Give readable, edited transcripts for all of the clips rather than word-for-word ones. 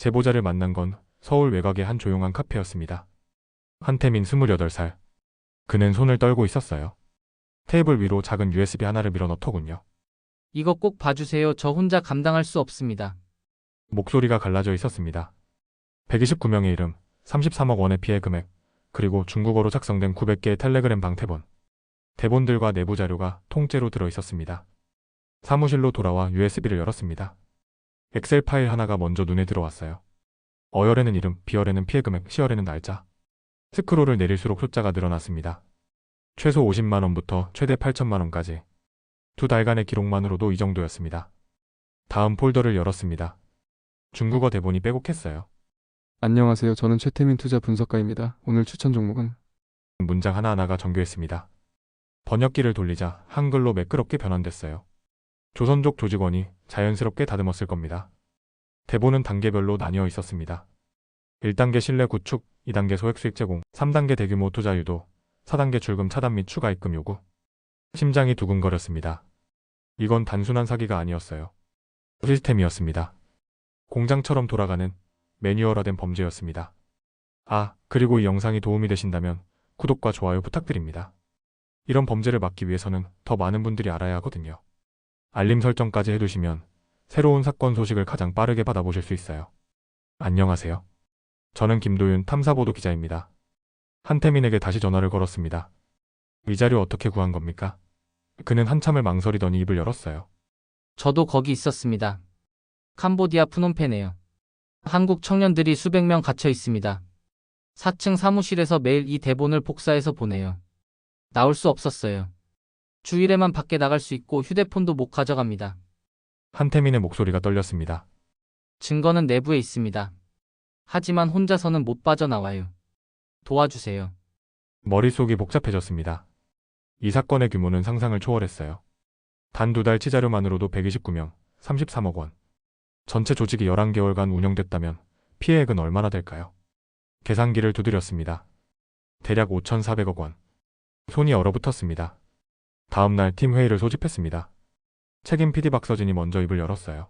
제보자를 만난 건 서울 외곽의 한 조용한 카페였습니다. 한태민 28살. 그는 손을 떨고 있었어요. 테이블 위로 작은 USB 하나를 밀어넣더군요. 이거 꼭 봐주세요. 저 혼자 감당할 수 없습니다. 목소리가 갈라져 있었습니다. 129명의 이름, 33억 원의 피해 금액, 그리고 중국어로 작성된 900개의 텔레그램 방태본. 대본들과 내부 자료가 통째로 들어 있었습니다. 사무실로 돌아와 USB를 열었습니다. 엑셀 파일 하나가 먼저 눈에 들어왔어요. 어열에는 이름, 비열에는 피해 금액, 시열에는 날짜. 스크롤을 내릴수록 숫자가 늘어났습니다. 최소 50만 원부터 최대 8천만 원까지. 2달간의 기록만으로도 이 정도였습니다. 다음 폴더를 열었습니다. 중국어 대본이 빼곡했어요. 안녕하세요. 저는 최태민 투자 분석가입니다. 오늘 추천 종목은 문장 하나하나가 정교했습니다. 번역기를 돌리자 한글로 매끄럽게 변환됐어요. 조선족 조직원이 자연스럽게 다듬었을 겁니다. 대본은 단계별로 나뉘어 있었습니다. 1단계 신뢰 구축, 2단계 소액 수익 제공, 3단계 대규모 투자 유도, 4단계 출금 차단 및 추가 입금 요구. 심장이 두근거렸습니다. 이건 단순한 사기가 아니었어요. 시스템이었습니다. 공장처럼 돌아가는 매뉴얼화된 범죄였습니다. 아, 그리고 이 영상이 도움이 되신다면 구독과 좋아요 부탁드립니다. 이런 범죄를 막기 위해서는 더 많은 분들이 알아야 하거든요. 알림 설정까지 해두시면 새로운 사건 소식을 가장 빠르게 받아보실 수 있어요. 안녕하세요. 저는 김도윤 탐사보도 기자입니다. 한태민에게 다시 전화를 걸었습니다. 이 자료 어떻게 구한 겁니까? 그는 한참을 망설이더니 입을 열었어요. 저도 거기 있었습니다. 캄보디아 프놈펜에요. 한국 청년들이 수백 명 갇혀 있습니다. 4층 사무실에서 매일 이 대본을 복사해서 보내요. 나올 수 없었어요. 주일에만 밖에 나갈 수 있고 휴대폰도 못 가져갑니다. 한태민의 목소리가 떨렸습니다. 증거는 내부에 있습니다. 하지만 혼자서는 못 빠져나와요. 도와주세요. 머릿속이 복잡해졌습니다. 이 사건의 규모는 상상을 초월했어요. 단 2달 치자료만으로도 129명, 33억 원. 전체 조직이 11개월간 운영됐다면 피해액은 얼마나 될까요? 계산기를 두드렸습니다. 대략 5,400억 원. 손이 얼어붙었습니다. 다음날 팀 회의를 소집했습니다. 책임 PD 박서진이 먼저 입을 열었어요.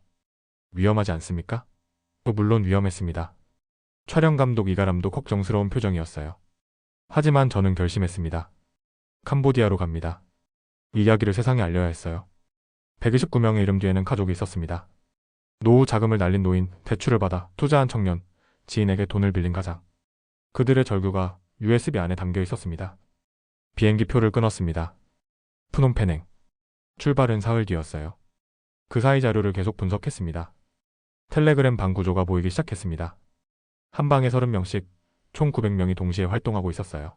위험하지 않습니까? 물론 위험했습니다. 촬영 감독 이가람도 걱정스러운 표정이었어요. 하지만 저는 결심했습니다. 캄보디아로 갑니다. 이 이야기를 세상에 알려야 했어요. 129명의 이름 뒤에는 가족이 있었습니다. 노후 자금을 날린 노인, 대출을 받아 투자한 청년, 지인에게 돈을 빌린 가장. 그들의 절규가 USB 안에 담겨 있었습니다. 비행기 표를 끊었습니다. 프놈펜행. 출발은 사흘 뒤였어요. 그 사이 자료를 계속 분석했습니다. 텔레그램 방 구조가 보이기 시작했습니다. 한 방에 30명씩 총 900명이 동시에 활동하고 있었어요.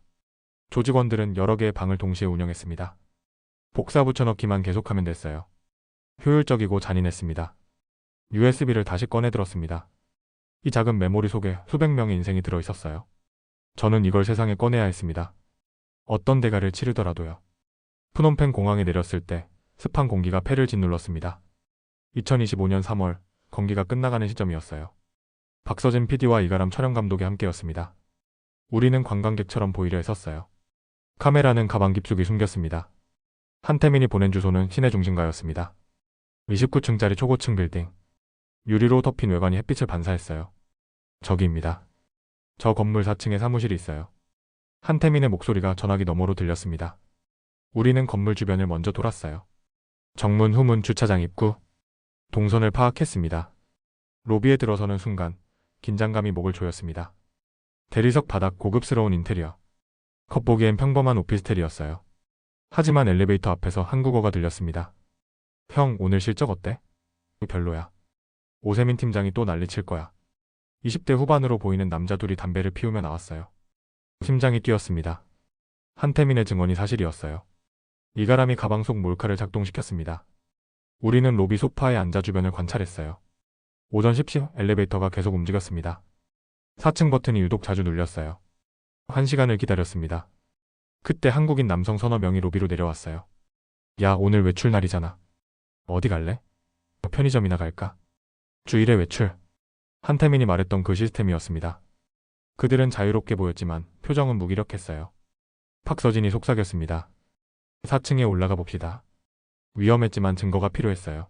조직원들은 여러 개의 방을 동시에 운영했습니다. 복사 붙여넣기만 계속하면 됐어요. 효율적이고 잔인했습니다. USB를 다시 꺼내 들었습니다. 이 작은 메모리 속에 수백 명의 인생이 들어 있었어요. 저는 이걸 세상에 꺼내야 했습니다. 어떤 대가를 치르더라도요. 프놈펜 공항에 내렸을 때 습한 공기가 폐를 짓눌렀습니다. 2025년 3월 건기가 끝나가는 시점이었어요. 박서진 PD와 이가람 촬영 감독이 함께였습니다. 우리는 관광객처럼 보이려 했었어요. 카메라는 가방 깊숙이 숨겼습니다. 한태민이 보낸 주소는 시내 중심가였습니다. 29층짜리 초고층 빌딩. 유리로 덮인 외관이 햇빛을 반사했어요. 저기입니다. 저 건물 4층에 사무실이 있어요. 한태민의 목소리가 전화기 너머로 들렸습니다. 우리는 건물 주변을 먼저 돌았어요. 정문, 후문, 주차장 입구. 동선을 파악했습니다. 로비에 들어서는 순간 긴장감이 목을 조였습니다. 대리석 바닥 고급스러운 인테리어. 겉보기엔 평범한 오피스텔이었어요. 하지만 엘리베이터 앞에서 한국어가 들렸습니다. 형, 오늘 실적 어때? 별로야. 오세민 팀장이 또 난리칠 거야. 20대 후반으로 보이는 남자 둘이 담배를 피우며 나왔어요. 심장이 뛰었습니다. 한태민의 증언이 사실이었어요. 이가람이 가방 속 몰카를 작동시켰습니다. 우리는 로비 소파에 앉아 주변을 관찰했어요. 오전 10시 엘리베이터가 계속 움직였습니다. 4층 버튼이 유독 자주 눌렸어요. 1시간을 기다렸습니다. 그때 한국인 남성 서너 명이 로비로 내려왔어요. 야, 오늘 외출 날이잖아. 어디 갈래? 편의점이나 갈까? 주일에 외출. 한태민이 말했던 그 시스템이었습니다. 그들은 자유롭게 보였지만 표정은 무기력했어요. 박서진이 속삭였습니다. 4층에 올라가 봅시다. 위험했지만 증거가 필요했어요.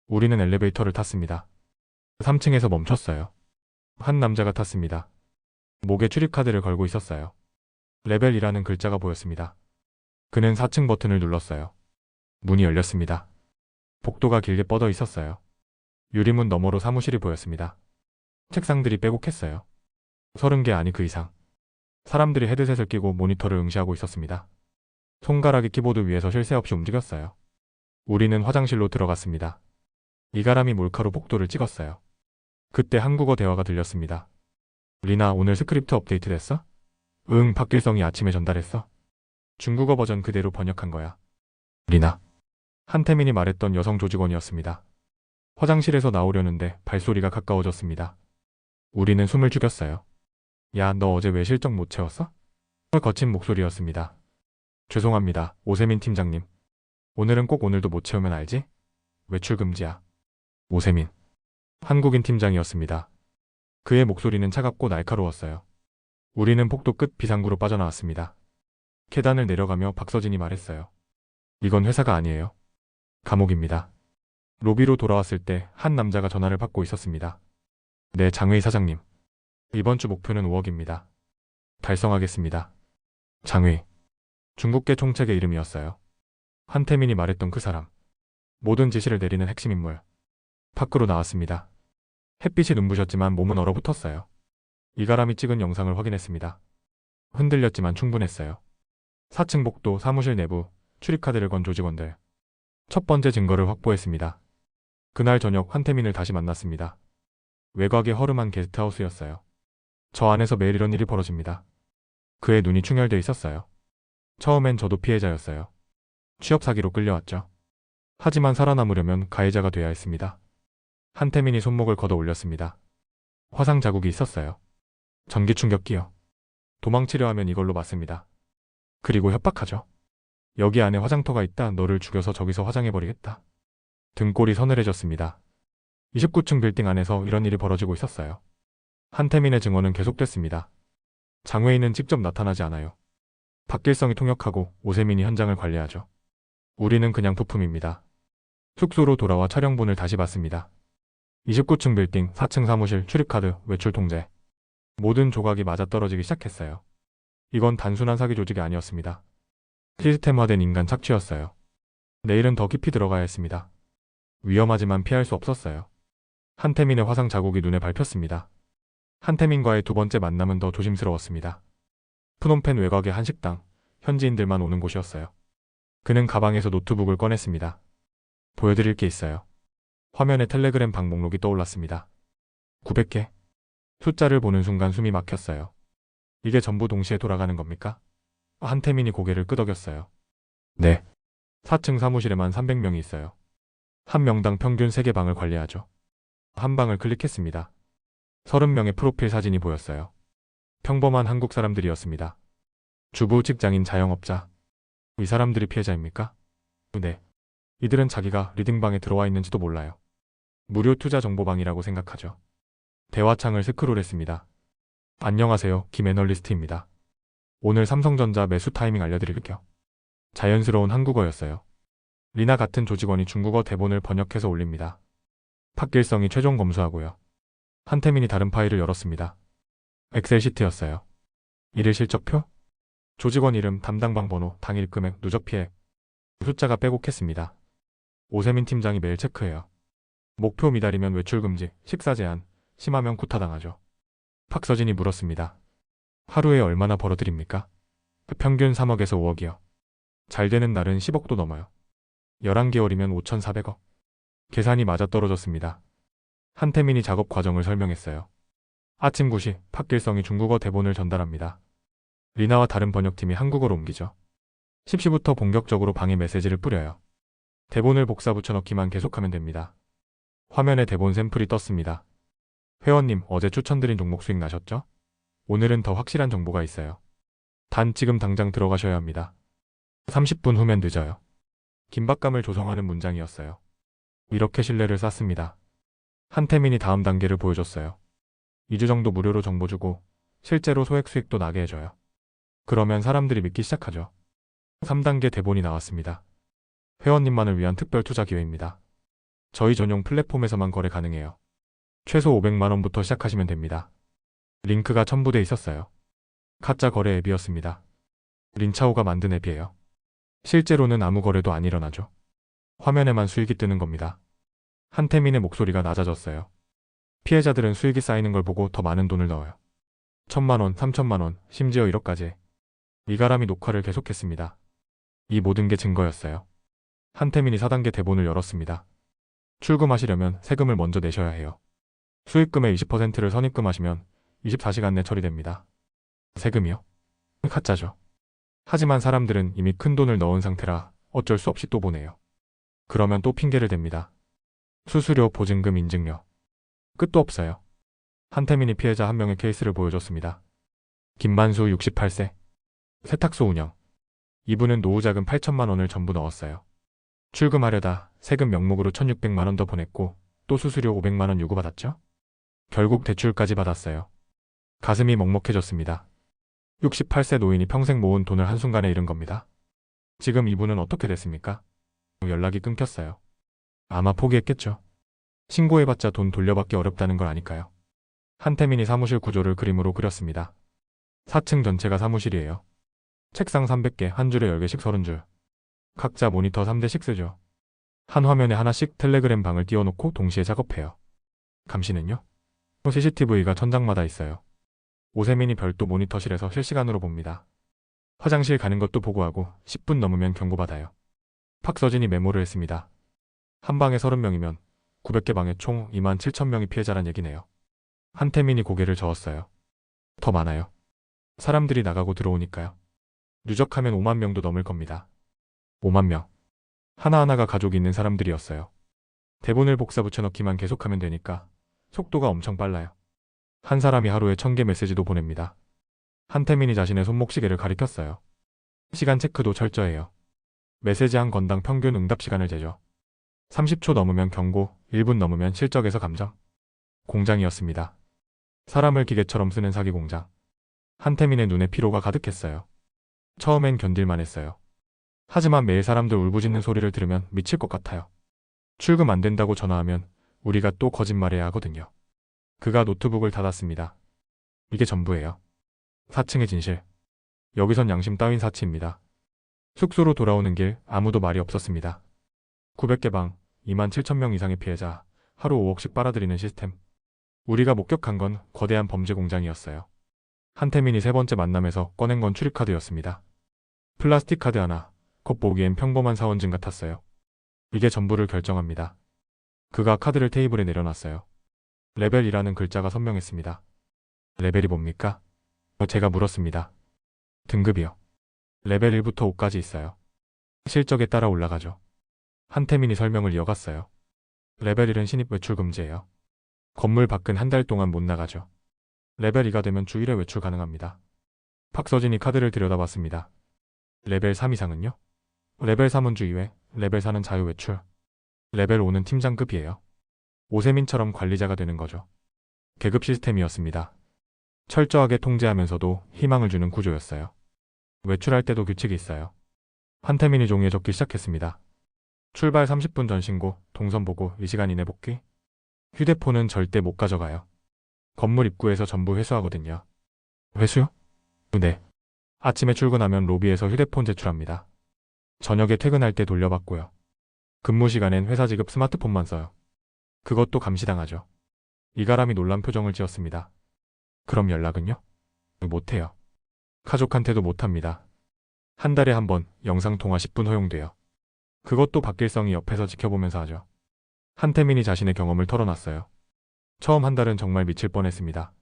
우리는 엘리베이터를 탔습니다. 3층에서 멈췄어요. 한 남자가 탔습니다. 목에 출입카드를 걸고 있었어요. 레벨이라는 글자가 보였습니다. 그는 4층 버튼을 눌렀어요. 문이 열렸습니다. 복도가 길게 뻗어 있었어요. 유리문 너머로 사무실이 보였습니다. 책상들이 빼곡했어요. 30개 아니 그 이상. 사람들이 헤드셋을 끼고 모니터를 응시하고 있었습니다. 손가락이 키보드 위에서 쉴 새 없이 움직였어요. 우리는 화장실로 들어갔습니다. 이가람이 몰카로 복도를 찍었어요. 그때 한국어 대화가 들렸습니다. 리나, 오늘 스크립트 업데이트 됐어? 응, 박길성이 아침에 전달했어. 중국어 버전 그대로 번역한 거야. 리나. 한태민이 말했던 여성 조직원이었습니다. 화장실에서 나오려는데 발소리가 가까워졌습니다. 우리는 숨을 죽였어요. 야, 너 어제 왜 실적 못 채웠어? 거친 목소리였습니다. 죄송합니다, 오세민 팀장님. 오늘은 꼭 오늘도 못 채우면 알지? 외출 금지야. 오세민. 한국인 팀장이었습니다. 그의 목소리는 차갑고 날카로웠어요. 우리는 복도 끝 비상구로 빠져나왔습니다. 계단을 내려가며 박서진이 말했어요. 이건 회사가 아니에요. 감옥입니다. 로비로 돌아왔을 때 한 남자가 전화를 받고 있었습니다. 네, 장회의 사장님. 이번 주 목표는 5억입니다. 달성하겠습니다. 장회. 중국계 총책의 이름이었어요. 한태민이 말했던 그 사람. 모든 지시를 내리는 핵심 인물. 밖으로 나왔습니다. 햇빛이 눈부셨지만 몸은 얼어붙었어요. 이가람이 찍은 영상을 확인했습니다. 흔들렸지만 충분했어요. 4층 복도 사무실 내부 출입카드를 건 조직원들. 첫 번째 증거를 확보했습니다. 그날 저녁 한태민을 다시 만났습니다. 외곽의 허름한 게스트하우스였어요. 저 안에서 매일 이런 일이 벌어집니다. 그의 눈이 충혈돼 있었어요. 처음엔 저도 피해자였어요. 취업 사기로 끌려왔죠. 하지만 살아남으려면 가해자가 돼야 했습니다. 한태민이 손목을 걷어 올렸습니다. 화상 자국이 있었어요. 전기 충격기요. 도망치려 하면 이걸로 맞습니다. 그리고 협박하죠. 여기 안에 화장터가 있다. 너를 죽여서 저기서 화장해버리겠다. 등골이 서늘해졌습니다. 29층 빌딩 안에서 이런 일이 벌어지고 있었어요. 한태민의 증언은 계속됐습니다. 장외인은 직접 나타나지 않아요. 박길성이 통역하고 오세민이 현장을 관리하죠. 우리는 그냥 부품입니다. 숙소로 돌아와 촬영본을 다시 봤습니다. 29층 빌딩, 4층 사무실, 출입카드, 외출 통제. 모든 조각이 맞아떨어지기 시작했어요. 이건 단순한 사기 조직이 아니었습니다. 시스템화된 인간 착취였어요. 내일은 더 깊이 들어가야 했습니다. 위험하지만 피할 수 없었어요. 한태민의 화상 자국이 눈에 밟혔습니다. 한태민과의 두 번째 만남은 더 조심스러웠습니다. 프놈펜 외곽의 한 식당, 현지인들만 오는 곳이었어요. 그는 가방에서 노트북을 꺼냈습니다. 보여드릴 게 있어요. 화면에 텔레그램 방 목록이 떠올랐습니다. 900개. 숫자를 보는 순간 숨이 막혔어요. 이게 전부 동시에 돌아가는 겁니까? 한태민이 고개를 끄덕였어요. 네. 4층 사무실에만 300명이 있어요. 한 명당 평균 3개 방을 관리하죠. 한 방을 클릭했습니다. 30명의 프로필 사진이 보였어요. 평범한 한국 사람들이었습니다. 주부, 직장인, 자영업자. 이 사람들이 피해자입니까? 네. 이들은 자기가 리딩방에 들어와 있는지도 몰라요. 무료 투자 정보방이라고 생각하죠. 대화창을 스크롤했습니다. 안녕하세요, 김 애널리스트입니다. 오늘 삼성전자 매수 타이밍 알려드릴게요. 자연스러운 한국어였어요. 리나 같은 조직원이 중국어 대본을 번역해서 올립니다. 박길성이 최종 검수하고요. 한태민이 다른 파일을 열었습니다. 엑셀 시트였어요. 일일 실적표? 조직원 이름, 담당방 번호, 당일 금액, 누적 피해. 숫자가 빼곡했습니다. 오세민 팀장이 매일 체크해요. 목표 미달이면 외출 금지, 식사 제한, 심하면 구타당하죠. 박서진이 물었습니다. 하루에 얼마나 벌어들입니까? 평균 3억에서 5억이요. 잘 되는 날은 10억도 넘어요. 11개월이면 5,400억. 계산이 맞아떨어졌습니다. 한태민이 작업 과정을 설명했어요. 아침 9시 박길성이 중국어 대본을 전달합니다. 리나와 다른 번역팀이 한국어로 옮기죠. 10시부터 본격적으로 방에 메시지를 뿌려요. 대본을 복사 붙여넣기만 계속하면 됩니다. 화면에 대본 샘플이 떴습니다. 회원님, 어제 추천드린 종목 수익 나셨죠? 오늘은 더 확실한 정보가 있어요. 단 지금 당장 들어가셔야 합니다. 30분 후면 늦어요. 긴박감을 조성하는 문장이었어요. 이렇게 신뢰를 쌓습니다. 한태민이 다음 단계를 보여줬어요. 2주 정도 무료로 정보 주고 실제로 소액 수익도 나게 해줘요. 그러면 사람들이 믿기 시작하죠. 3단계 대본이 나왔습니다. 회원님만을 위한 특별 투자 기회입니다. 저희 전용 플랫폼에서만 거래 가능해요. 최소 500만 원부터 시작하시면 됩니다. 링크가 첨부돼 있었어요. 가짜 거래 앱이었습니다. 린차오가 만든 앱이에요. 실제로는 아무 거래도 안 일어나죠. 화면에만 수익이 뜨는 겁니다. 한태민의 목소리가 낮아졌어요. 피해자들은 수익이 쌓이는 걸 보고 더 많은 돈을 넣어요. 1,000만 원, 3,000만 원, 심지어 1억까지. 이가람이 녹화를 계속했습니다. 이 모든 게 증거였어요. 한태민이 4단계 대본을 열었습니다. 출금하시려면 세금을 먼저 내셔야 해요. 수익금의 20%를 선입금하시면 24시간 내 처리됩니다. 세금이요? 가짜죠. 하지만 사람들은 이미 큰 돈을 넣은 상태라 어쩔 수 없이 또 보내요. 그러면 또 핑계를 댑니다. 수수료, 보증금, 인증료. 끝도 없어요. 한태민이 피해자 한 명의 케이스를 보여줬습니다. 김만수 68세. 세탁소 운영. 이분은 노후자금 8천만 원을 전부 넣었어요. 출금하려다 세금 명목으로 1,600만 원 더 보냈고 또 수수료 500만 원 요구받았죠? 결국 대출까지 받았어요. 가슴이 먹먹해졌습니다. 68세 노인이 평생 모은 돈을 한순간에 잃은 겁니다. 지금 이분은 어떻게 됐습니까? 연락이 끊겼어요. 아마 포기했겠죠. 신고해봤자 돈 돌려받기 어렵다는 걸 아니까요. 한태민이 사무실 구조를 그림으로 그렸습니다. 4층 전체가 사무실이에요. 책상 300개, 한 줄에 10개씩 30줄. 각자 모니터 3대씩 쓰죠. 한 화면에 하나씩 텔레그램 방을 띄워놓고 동시에 작업해요. 감시는요? CCTV가 천장마다 있어요. 오세민이 별도 모니터실에서 실시간으로 봅니다. 화장실 가는 것도 보고하고 10분 넘으면 경고받아요. 박서진이 메모를 했습니다. 한 방에 30명이면 900개 방에 총 27,000명이 피해자란 얘기네요. 한태민이 고개를 저었어요. 더 많아요. 사람들이 나가고 들어오니까요. 누적하면 5만 명도 넘을 겁니다. 5만 명. 하나하나가 가족이 있는 사람들이었어요. 대본을 복사 붙여넣기만 계속하면 되니까 속도가 엄청 빨라요. 한 사람이 하루에 1,000개 메시지도 보냅니다. 한태민이 자신의 손목시계를 가리켰어요. 시간 체크도 철저해요. 메시지 한 건당 평균 응답 시간을 재죠. 30초 넘으면 경고, 1분 넘으면 실적에서 감정. 공장이었습니다. 사람을 기계처럼 쓰는 사기 공장. 한태민의 눈에 피로가 가득했어요. 처음엔 견딜만 했어요. 하지만 매일 사람들 울부짖는 소리를 들으면 미칠 것 같아요. 출금 안 된다고 전화하면 우리가 또 거짓말해야 하거든요. 그가 노트북을 닫았습니다. 이게 전부예요. 4층의 진실. 여기선 양심 따윈 사치입니다. 숙소로 돌아오는 길 아무도 말이 없었습니다. 900개 방, 27,000명 이상의 피해자, 하루 5억씩 빨아들이는 시스템. 우리가 목격한 건 거대한 범죄 공장이었어요. 한태민이 세 번째 만남에서 꺼낸 건 출입카드였습니다. 플라스틱 카드 하나, 겉보기엔 평범한 사원증 같았어요. 이게 전부를 결정합니다. 그가 카드를 테이블에 내려놨어요. 레벨 2라는 글자가 선명했습니다. 레벨이 뭡니까? 제가 물었습니다. 등급이요. 레벨 1부터 5까지 있어요. 실적에 따라 올라가죠. 한태민이 설명을 이어갔어요. 레벨 1은 신입 외출 금지예요. 건물 밖은 한 달 동안 못 나가죠. 레벨 2가 되면 주 1회 외출 가능합니다. 박서진이 카드를 들여다봤습니다. 레벨 3 이상은요? 레벨 3은 주 2회, 레벨 4는 자유 외출. 레벨 5는 팀장급이에요. 오세민처럼 관리자가 되는 거죠. 계급 시스템이었습니다. 철저하게 통제하면서도 희망을 주는 구조였어요. 외출할 때도 규칙이 있어요. 한태민이 종이에 적기 시작했습니다. 출발 30분 전 신고, 동선 보고 이 시간 이내 복귀. 휴대폰은 절대 못 가져가요. 건물 입구에서 전부 회수하거든요. 회수요? 네. 아침에 출근하면 로비에서 휴대폰 제출합니다. 저녁에 퇴근할 때 돌려받고요. 근무 시간엔 회사 지급 스마트폰만 써요. 그것도 감시당하죠. 이가람이 놀란 표정을 지었습니다. 그럼 연락은요? 못해요. 가족한테도 못합니다. 한 달에 한 번 영상통화 10분 허용돼요. 그것도 박길성이 옆에서 지켜보면서 하죠. 한태민이 자신의 경험을 털어놨어요. 처음 한 달은 정말 미칠 뻔했습니다.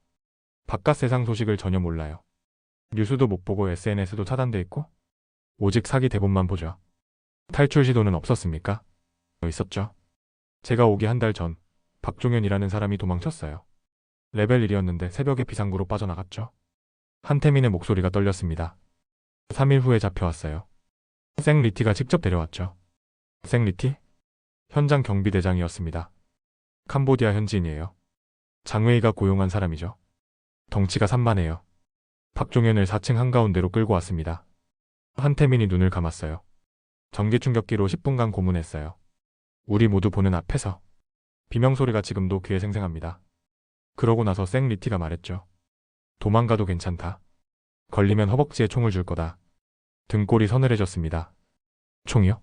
바깥 세상 소식을 전혀 몰라요. 뉴스도 못 보고 SNS도 차단돼 있고 오직 사기 대본만 보죠. 탈출 시도는 없었습니까? 있었죠. 제가 오기 한 달 전 박종현이라는 사람이 도망쳤어요. 레벨 1이었는데 새벽에 비상구로 빠져나갔죠. 한태민의 목소리가 떨렸습니다. 3일 후에 잡혀왔어요. 생리티가 직접 데려왔죠. 생리티? 현장 경비대장이었습니다. 캄보디아 현지인이에요. 장웨이가 고용한 사람이죠. 덩치가 산만해요. 박종현을 4층 한가운데로 끌고 왔습니다. 한태민이 눈을 감았어요. 전기충격기로 10분간 고문했어요. 우리 모두 보는 앞에서. 비명소리가 지금도 귀에 생생합니다. 그러고 나서 생리티가 말했죠. 도망가도 괜찮다. 걸리면 허벅지에 총을 줄 거다. 등골이 서늘해졌습니다. 총이요?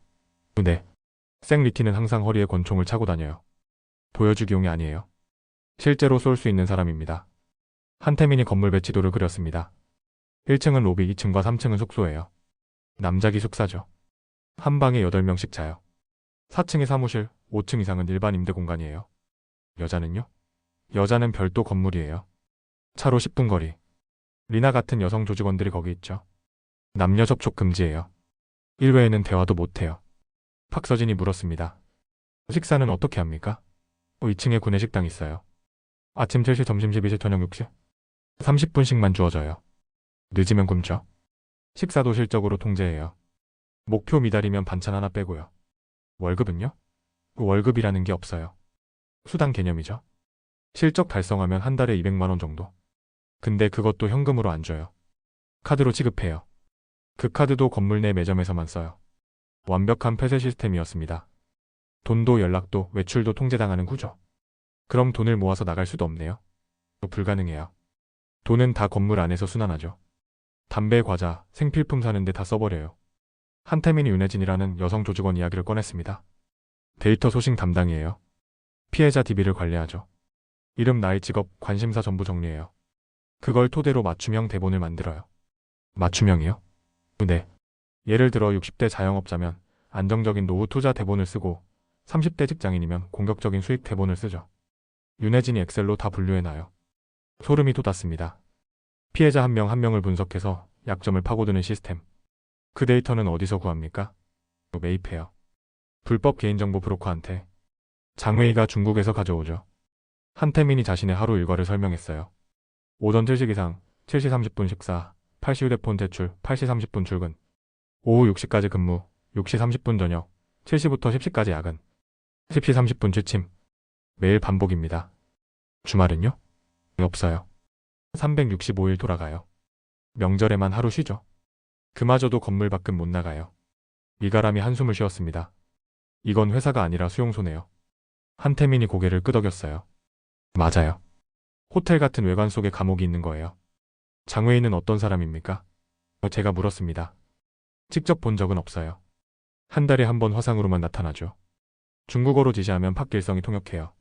네. 생리티는 항상 허리에 권총을 차고 다녀요. 보여주기용이 아니에요. 실제로 쏠 수 있는 사람입니다. 한태민이 건물 배치도를 그렸습니다. 1층은 로비, 2층과 3층은 숙소예요. 남자 기숙사죠. 한 방에 8명씩 자요. 4층이 사무실, 5층 이상은 일반 임대 공간이에요. 여자는요? 여자는 별도 건물이에요. 차로 10분 거리. 리나 같은 여성 조직원들이 거기 있죠. 남녀 접촉 금지예요. 일외에는 대화도 못해요. 박서진이 물었습니다. 식사는 어떻게 합니까? 2층에 구내식당 있어요. 아침 7시, 점심 12시, 저녁 6시. 30분씩만 주어져요. 늦으면 굶죠. 식사도 실적으로 통제해요. 목표 미달이면 반찬 하나 빼고요. 월급은요? 월급이라는 게 없어요. 수당 개념이죠. 실적 달성하면 한 달에 200만 원 정도. 근데 그것도 현금으로 안 줘요. 카드로 지급해요. 그 카드도 건물 내 매점에서만 써요. 완벽한 폐쇄 시스템이었습니다. 돈도 연락도 외출도 통제당하는 구조. 그럼 돈을 모아서 나갈 수도 없네요. 불가능해요. 돈은 다 건물 안에서 순환하죠. 담배, 과자, 생필품 사는데 다 써버려요. 한태민이 윤혜진이라는 여성 조직원 이야기를 꺼냈습니다. 데이터 소싱 담당이에요. 피해자 DB를 관리하죠. 이름, 나이, 직업, 관심사 전부 정리해요. 그걸 토대로 맞춤형 대본을 만들어요. 맞춤형이요? 네. 예를 들어 60대 자영업자면 안정적인 노후 투자 대본을 쓰고 30대 직장인이면 공격적인 수익 대본을 쓰죠. 윤혜진이 엑셀로 다 분류해놔요. 소름이 돋았습니다. 피해자 한 명 한 명을 분석해서 약점을 파고드는 시스템. 그 데이터는 어디서 구합니까? 매입해요. 불법 개인정보 브로커한테. 장웨이가 중국에서 가져오죠. 한태민이 자신의 하루 일과를 설명했어요. 오전 7시 기상, 7시 30분 식사, 8시 휴대폰 제출, 8시 30분 출근. 오후 6시까지 근무, 6시 30분 저녁, 7시부터 10시까지 야근, 10시 30분 취침. 매일 반복입니다. 주말은요? 없어요. 365일 돌아가요. 명절에만 하루 쉬죠. 그마저도 건물 밖은 못 나가요. 이가람이 한숨을 쉬었습니다. 이건 회사가 아니라 수용소네요. 한태민이 고개를 끄덕였어요. 맞아요. 호텔 같은 외관 속에 감옥이 있는 거예요. 장외인은 어떤 사람입니까? 제가 물었습니다. 직접 본 적은 없어요. 한 달에 한 번 화상으로만 나타나죠. 중국어로 지시하면 팟길성이 통역해요.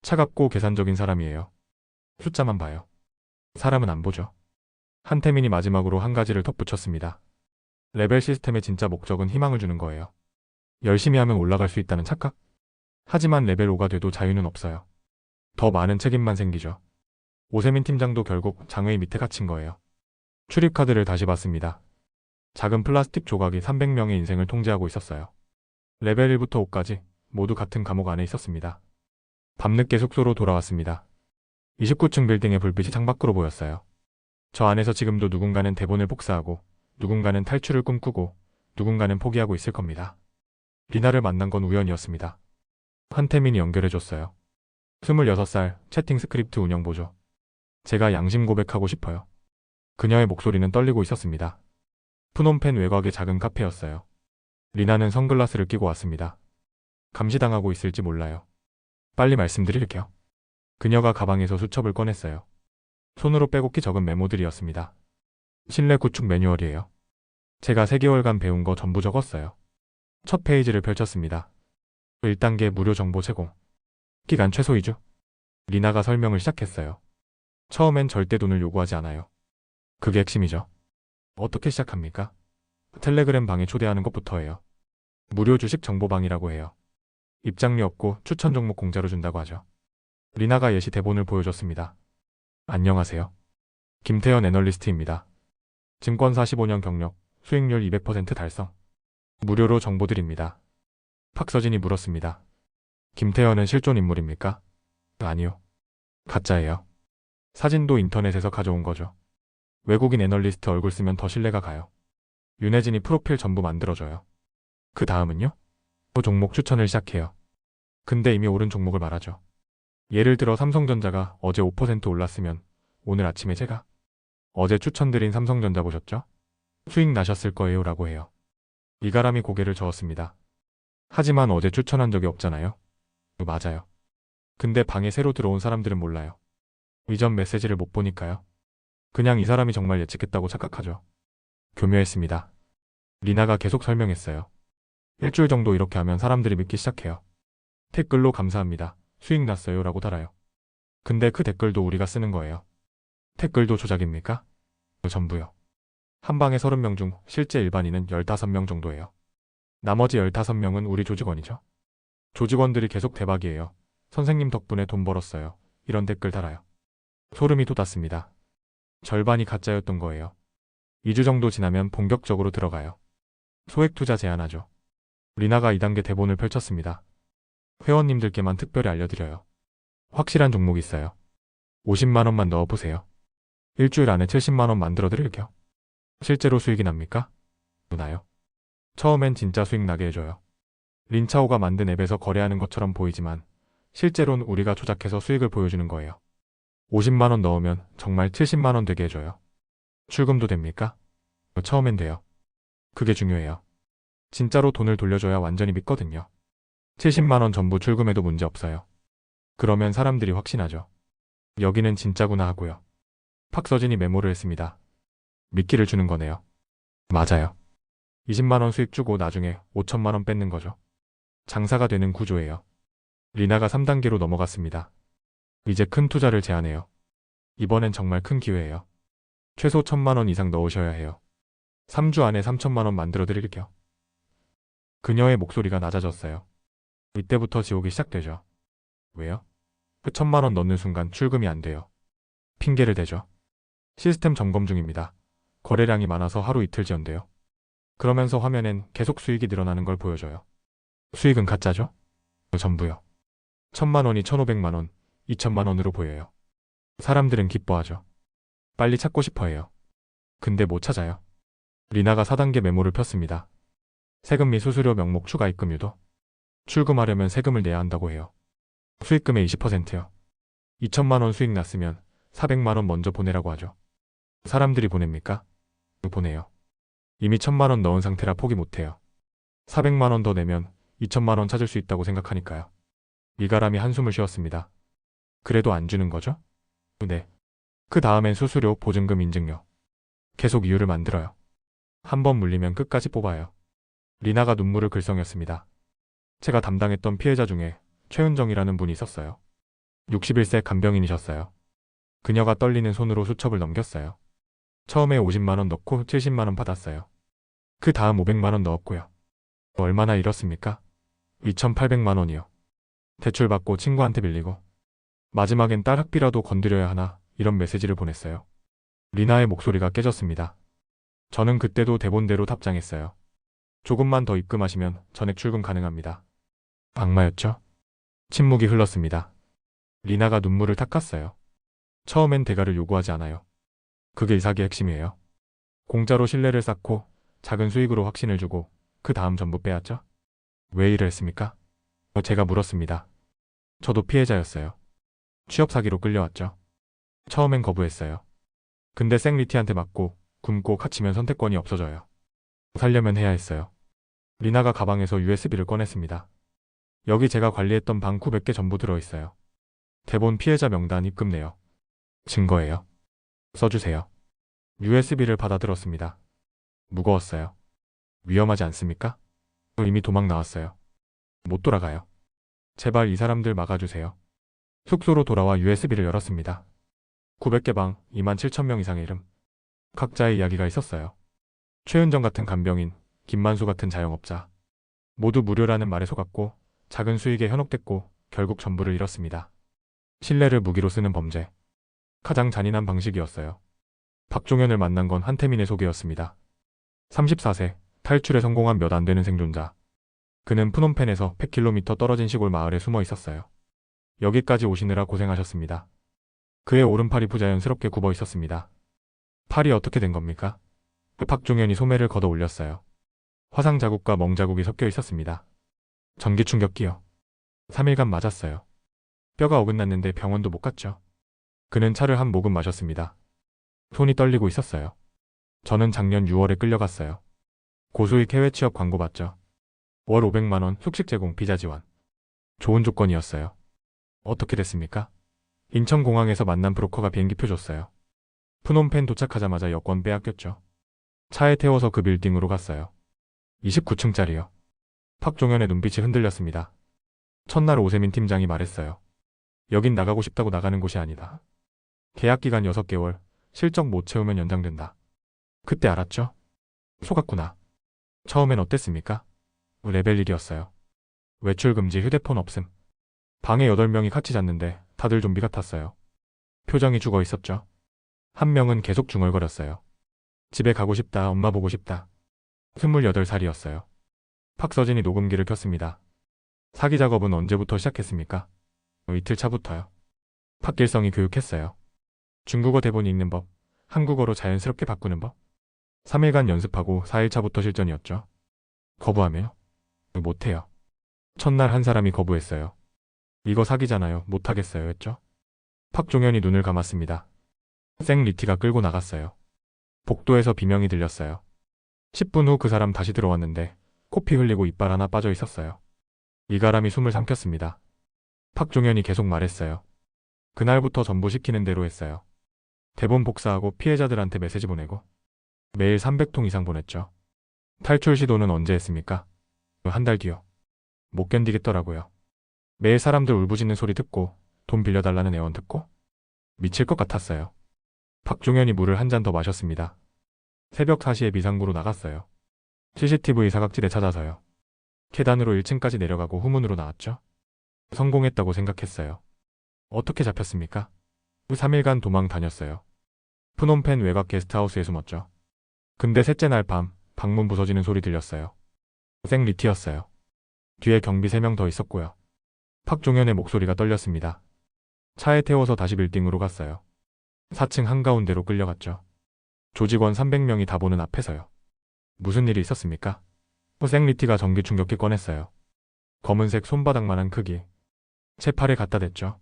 차갑고 계산적인 사람이에요. 숫자만 봐요. 사람은 안 보죠. 한태민이 마지막으로 한 가지를 덧붙였습니다. 레벨 시스템의 진짜 목적은 희망을 주는 거예요. 열심히 하면 올라갈 수 있다는 착각? 하지만 레벨 5가 돼도 자유는 없어요. 더 많은 책임만 생기죠. 오세민 팀장도 결국 장외의 밑에 갇힌 거예요. 출입카드를 다시 봤습니다. 작은 플라스틱 조각이 300명의 인생을 통제하고 있었어요. 레벨 1부터 5까지 모두 같은 감옥 안에 있었습니다. 밤늦게 숙소로 돌아왔습니다. 29층 빌딩의 불빛이 창밖으로 보였어요. 저 안에서 지금도 누군가는 대본을 복사하고 누군가는 탈출을 꿈꾸고 누군가는 포기하고 있을 겁니다. 리나를 만난 건 우연이었습니다. 한태민이 연결해줬어요. 26살 채팅 스크립트 운영보조. 제가 양심 고백하고 싶어요. 그녀의 목소리는 떨리고 있었습니다. 푸놈펜 외곽의 작은 카페였어요. 리나는 선글라스를 끼고 왔습니다. 감시당하고 있을지 몰라요. 빨리 말씀드릴게요. 그녀가 가방에서 수첩을 꺼냈어요. 손으로 빼곡히 적은 메모들이었습니다. 실내 구축 매뉴얼이에요. 제가 3개월간 배운 거 전부 적었어요. 첫 페이지를 펼쳤습니다. 1단계 무료 정보 제공. 기간 최소 2주. 리나가 설명을 시작했어요. 처음엔 절대 돈을 요구하지 않아요. 그게 핵심이죠. 어떻게 시작합니까? 텔레그램 방에 초대하는 것부터예요. 무료 주식 정보방이라고 해요. 입장료 없고 추천 종목 공짜로 준다고 하죠. 리나가 예시 대본을 보여줬습니다. 안녕하세요. 김태현 애널리스트입니다. 증권사 15년 경력, 수익률 200% 달성. 무료로 정보 드립니다. 박서진이 물었습니다. 김태현은 실존 인물입니까? 아니요. 가짜예요. 사진도 인터넷에서 가져온 거죠. 외국인 애널리스트 얼굴 쓰면 더 신뢰가 가요. 윤혜진이 프로필 전부 만들어줘요. 그 다음은요? 종목 추천을 시작해요. 근데 이미 오른 종목을 말하죠. 예를 들어 삼성전자가 어제 5% 올랐으면 오늘 아침에 제가 어제 추천드린 삼성전자 보셨죠? 수익 나셨을 거예요 라고 해요. 이가람이 고개를 저었습니다. 하지만 어제 추천한 적이 없잖아요. 맞아요. 근데 방에 새로 들어온 사람들은 몰라요. 이전 메시지를 못 보니까요. 그냥 이 사람이 정말 예측했다고 착각하죠. 교묘했습니다. 리나가 계속 설명했어요. 일주일 정도 이렇게 하면 사람들이 믿기 시작해요. 댓글로 감사합니다. 수익 났어요 라고 달아요. 근데 그 댓글도 우리가 쓰는 거예요. 댓글도 조작입니까? 전부요. 한 방에 30명 중 실제 일반인은 15명 정도예요. 나머지 15명은 우리 조직원이죠. 조직원들이 계속 대박이에요. 선생님 덕분에 돈 벌었어요. 이런 댓글 달아요. 소름이 돋았습니다. 절반이 가짜였던 거예요. 2주 정도 지나면 본격적으로 들어가요. 소액 투자 제안하죠. 리나가 2단계 대본을 펼쳤습니다. 회원님들께만 특별히 알려드려요. 확실한 종목이 있어요. 50만 원만 넣어보세요. 일주일 안에 70만 원 만들어 드릴게요. 실제로 수익이 납니까? 나요. 처음엔 진짜 수익 나게 해줘요. 린차오가 만든 앱에서 거래하는 것처럼 보이지만 실제로는 우리가 조작해서 수익을 보여주는 거예요. 50만 원 넣으면 정말 70만 원 되게 해줘요. 출금도 됩니까? 처음엔 돼요. 그게 중요해요. 진짜로 돈을 돌려줘야 완전히 믿거든요. 70만 원 전부 출금해도 문제 없어요. 그러면 사람들이 확신하죠. 여기는 진짜구나 하고요. 박서진이 메모를 했습니다. 미끼를 주는 거네요. 맞아요. 20만 원 수익 주고 나중에 5천만 원 뺏는 거죠. 장사가 되는 구조예요. 리나가 3단계로 넘어갔습니다. 이제 큰 투자를 제안해요. 이번엔 정말 큰 기회예요. 최소 1,000만 원 이상 넣으셔야 해요. 3주 안에 3천만 원 만들어 드릴게요. 그녀의 목소리가 낮아졌어요. 이때부터 지옥이 시작되죠. 왜요? 그 1,000만 원 넣는 순간 출금이 안 돼요. 핑계를 대죠. 시스템 점검 중입니다. 거래량이 많아서 하루 이틀 지연돼요. 그러면서 화면엔 계속 수익이 늘어나는 걸 보여줘요. 수익은 가짜죠? 전부요. 1,000만 원이 1,500만 원, 2천만 원으로 보여요. 사람들은 기뻐하죠. 빨리 찾고 싶어 해요. 근데 못 찾아요. 리나가 4단계 메모를 폈습니다. 세금 및 수수료 명목 추가 입금 유도. 출금하려면 세금을 내야 한다고 해요. 수익금의 20%요. 2천만 원 수익 났으면 400만 원 먼저 보내라고 하죠. 사람들이 보냅니까? 보내요. 이미 1,000만 원 넣은 상태라 포기 못해요. 400만 원 더 내면 2천만 원 찾을 수 있다고 생각하니까요. 이가람이 한숨을 쉬었습니다. 그래도 안 주는 거죠? 네. 그 다음엔 수수료, 보증금, 인증료. 계속 이유를 만들어요. 한 번 물리면 끝까지 뽑아요. 리나가 눈물을 글썽였습니다. 제가 담당했던 피해자 중에 최은정이라는 분이 있었어요. 61세 간병인이셨어요. 그녀가 떨리는 손으로 수첩을 넘겼어요. 처음에 50만 원 넣고 70만 원 받았어요. 그 다음 500만 원 넣었고요. 얼마나 잃었습니까? 2,800만 원이요. 대출 받고 친구한테 빌리고 마지막엔 딸 학비라도 건드려야 하나 이런 메시지를 보냈어요. 리나의 목소리가 깨졌습니다. 저는 그때도 대본대로 답장했어요. 조금만 더 입금하시면 전액 출금 가능합니다. 악마였죠? 침묵이 흘렀습니다. 리나가 눈물을 닦았어요. 처음엔 대가를 요구하지 않아요. 그게 이 사기의 핵심이에요. 공짜로 신뢰를 쌓고 작은 수익으로 확신을 주고 그 다음 전부 빼앗죠? 왜 이를 했습니까? 제가 물었습니다. 저도 피해자였어요. 취업 사기로 끌려왔죠. 처음엔 거부했어요. 근데 생리티한테 맞고 굶고 갇히면 선택권이 없어져요. 살려면 해야 했어요. 리나가 가방에서 USB를 꺼냈습니다. 여기 제가 관리했던 방 900개 전부 들어있어요. 대본 피해자 명단 입금내요. 증거예요. 써주세요. USB를 받아들었습니다. 무거웠어요. 위험하지 않습니까? 이미 도망 나왔어요. 못 돌아가요. 제발 이 사람들 막아주세요. 숙소로 돌아와 USB를 열었습니다. 900개 방, 27,000명 이상의 이름. 각자의 이야기가 있었어요. 최은정 같은 간병인, 김만수 같은 자영업자. 모두 무료라는 말에 속았고 작은 수익에 현혹됐고 결국 전부를 잃었습니다. 신뢰를 무기로 쓰는 범죄. 가장 잔인한 방식이었어요. 박종현을 만난 건 한태민의 소개였습니다. 34세, 탈출에 성공한 몇 안 되는 생존자. 그는 푸놈펜에서 100km 떨어진 시골 마을에 숨어 있었어요. 여기까지 오시느라 고생하셨습니다. 그의 오른팔이 부자연스럽게 굽어 있었습니다. 팔이 어떻게 된 겁니까? 박종현이 소매를 걷어 올렸어요. 화상 자국과 멍 자국이 섞여 있었습니다. 전기 충격기요. 3일간 맞았어요. 뼈가 어긋났는데 병원도 못 갔죠. 그는 차를 한 모금 마셨습니다. 손이 떨리고 있었어요. 저는 작년 6월에 끌려갔어요. 고수익 해외 취업 광고 봤죠. 월 500만 원 숙식 제공 비자 지원. 좋은 조건이었어요. 어떻게 됐습니까? 인천공항에서 만난 브로커가 비행기표 줬어요. 프놈펜 도착하자마자 여권 빼앗겼죠. 차에 태워서 그 빌딩으로 갔어요. 29층짜리요. 팍종현의 눈빛이 흔들렸습니다. 첫날 오세민 팀장이 말했어요. 여긴 나가고 싶다고 나가는 곳이 아니다. 계약 기간 6개월, 실적 못 채우면 연장된다. 그때 알았죠? 속았구나. 처음엔 어땠습니까? 레벨 1이었어요. 외출 금지, 휴대폰 없음. 방에 8명이 같이 잤는데 다들 좀비 같았어요. 표정이 죽어 있었죠. 한 명은 계속 중얼거렸어요. 집에 가고 싶다, 엄마 보고 싶다. 28살이었어요. 팍서진이 녹음기를 켰습니다. 사기 작업은 언제부터 시작했습니까? 이틀 차부터요. 팍길성이 교육했어요. 중국어 대본 읽는 법, 한국어로 자연스럽게 바꾸는 법. 3일간 연습하고 4일 차부터 실전이었죠. 거부하며요? 못해요. 첫날 한 사람이 거부했어요. 이거 사기잖아요. 못하겠어요. 했죠. 팍종현이 눈을 감았습니다. 생 리티가 끌고 나갔어요. 복도에서 비명이 들렸어요. 10분 후 그 사람 다시 들어왔는데 코피 흘리고 이빨 하나 빠져 있었어요. 이가람이 숨을 삼켰습니다. 팍종현이 계속 말했어요. 그날부터 전부 시키는 대로 했어요. 대본 복사하고 피해자들한테 메시지 보내고 매일 300통 이상 보냈죠. 탈출 시도는 언제 했습니까? 한 달 뒤요. 못 견디겠더라고요. 매일 사람들 울부짖는 소리 듣고 돈 빌려달라는 애원 듣고 미칠 것 같았어요. 박종현이 물을 한 잔 더 마셨습니다. 새벽 4시에 비상구로 나갔어요. CCTV 사각지대 찾아서요. 계단으로 1층까지 내려가고 후문으로 나왔죠. 성공했다고 생각했어요. 어떻게 잡혔습니까? 3일간 도망 다녔어요. 프놈펜 외곽 게스트하우스에 숨었죠. 근데 셋째 날 밤 방문 부서지는 소리 들렸어요. 생 리티였어요. 뒤에 경비 3명 더 있었고요. 팍종현의 목소리가 떨렸습니다. 차에 태워서 다시 빌딩으로 갔어요. 4층 한가운데로 끌려갔죠. 조직원 300명이 다 보는 앞에서요. 무슨 일이 있었습니까? 생 리티가 전기 충격기 꺼냈어요. 검은색 손바닥만한 크기. 제 팔에 갖다 댔죠.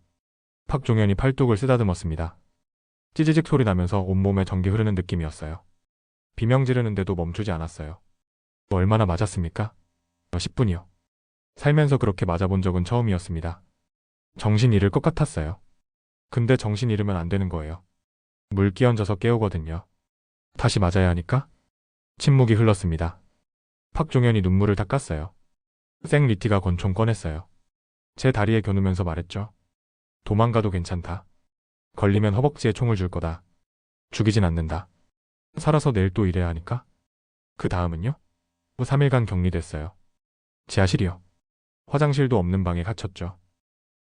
팍종현이 팔뚝을 쓰다듬었습니다. 찌지직 소리 나면서 온몸에 전기 흐르는 느낌이었어요. 비명 지르는데도 멈추지 않았어요. 얼마나 맞았습니까? 10분이요. 살면서 그렇게 맞아본 적은 처음이었습니다. 정신 잃을 것 같았어요. 근데 정신 잃으면 안 되는 거예요. 물 끼얹어서 깨우거든요. 다시 맞아야 하니까? 침묵이 흘렀습니다. 팍종현이 눈물을 닦았어요. 생 리티가 권총 꺼냈어요. 제 다리에 겨누면서 말했죠. 도망가도 괜찮다. 걸리면 허벅지에 총을 줄 거다. 죽이진 않는다. 살아서 내일 또 일해야 하니까? 그 다음은요? 3일간 격리됐어요. 지하실이요. 화장실도 없는 방에 갇혔죠.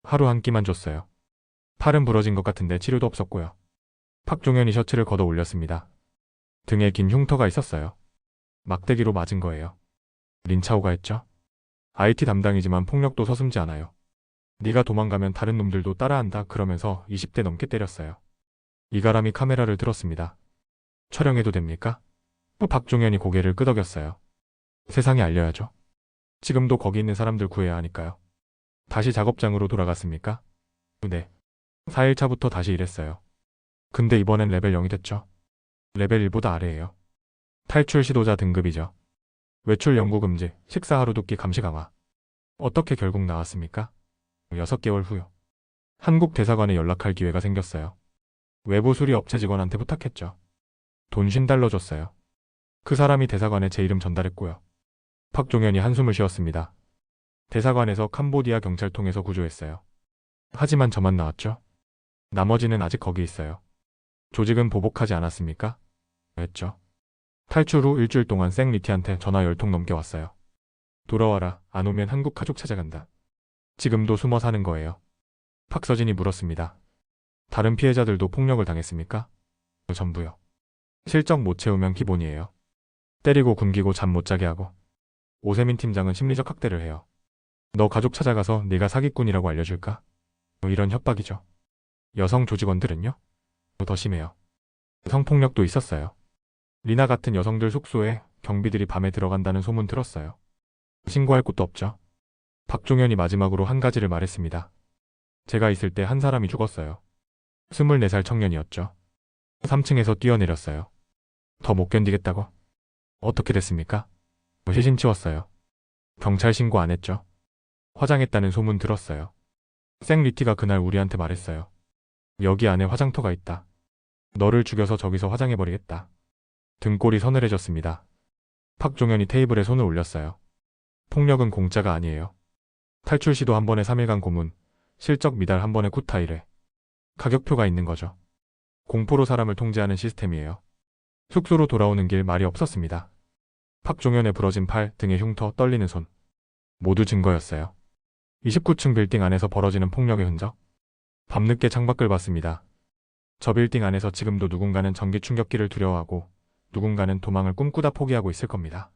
하루 한 끼만 줬어요. 팔은 부러진 것 같은데 치료도 없었고요. 팍종현이 셔츠를 걷어 올렸습니다. 등에 긴 흉터가 있었어요. 막대기로 맞은 거예요. 린차오가 했죠. IT 담당이지만 폭력도 서슴지 않아요. 네가 도망가면 다른 놈들도 따라한다 그러면서 20대 넘게 때렸어요. 이가람이 카메라를 들었습니다. 촬영해도 됩니까? 박종현이 고개를 끄덕였어요. 세상에 알려야죠. 지금도 거기 있는 사람들 구해야 하니까요. 다시 작업장으로 돌아갔습니까? 네. 4일 차부터 다시 일했어요. 근데 이번엔 레벨 0이 됐죠. 레벨 1보다 아래예요. 탈출 시도자 등급이죠. 외출 영구 금지, 식사 하루 두 끼 감시 강화. 어떻게 결국 나왔습니까? 6개월 후요. 한국 대사관에 연락할 기회가 생겼어요. 외부 수리 업체 직원한테 부탁했죠. 돈 $50 줬어요. 그 사람이 대사관에 제 이름 전달했고요. 팍종현이 한숨을 쉬었습니다. 대사관에서 캄보디아 경찰 통해서 구조했어요. 하지만 저만 나왔죠. 나머지는 아직 거기 있어요. 조직은 보복하지 않았습니까? 했죠. 탈출 후 일주일 동안 생 리티한테 전화 10통 넘게 왔어요. 돌아와라. 안 오면 한국 가족 찾아간다. 지금도 숨어 사는 거예요. 팍서진이 물었습니다. 다른 피해자들도 폭력을 당했습니까? 전부요. 실적 못 채우면 기본이에요. 때리고 굶기고 잠 못 자게 하고. 오세민 팀장은 심리적 학대를 해요. 너 가족 찾아가서 네가 사기꾼이라고 알려줄까? 이런 협박이죠. 여성 조직원들은요? 더 심해요. 성폭력도 있었어요. 리나 같은 여성들 숙소에 경비들이 밤에 들어간다는 소문 들었어요. 신고할 곳도 없죠. 박종현이 마지막으로 한 가지를 말했습니다. 제가 있을 때 한 사람이 죽었어요. 24살 청년이었죠. 3층에서 뛰어내렸어요. 더 못 견디겠다고? 어떻게 됐습니까? 시신 치웠어요. 경찰 신고 안 했죠. 화장했다는 소문 들었어요. 생 리티가 그날 우리한테 말했어요. 여기 안에 화장터가 있다. 너를 죽여서 저기서 화장해버리겠다. 등골이 서늘해졌습니다. 박종현이 테이블에 손을 올렸어요. 폭력은 공짜가 아니에요. 탈출 시도 한 번에 3일간 고문, 실적 미달 한 번에 쿠타이레. 가격표가 있는 거죠. 공포로 사람을 통제하는 시스템이에요. 숙소로 돌아오는 길 말이 없었습니다. 박종현의 부러진 팔, 등의 흉터, 떨리는 손. 모두 증거였어요. 29층 빌딩 안에서 벌어지는 폭력의 흔적. 밤늦게 창밖을 봤습니다. 저 빌딩 안에서 지금도 누군가는 전기 충격기를 두려워하고 누군가는 도망을 꿈꾸다 포기하고 있을 겁니다.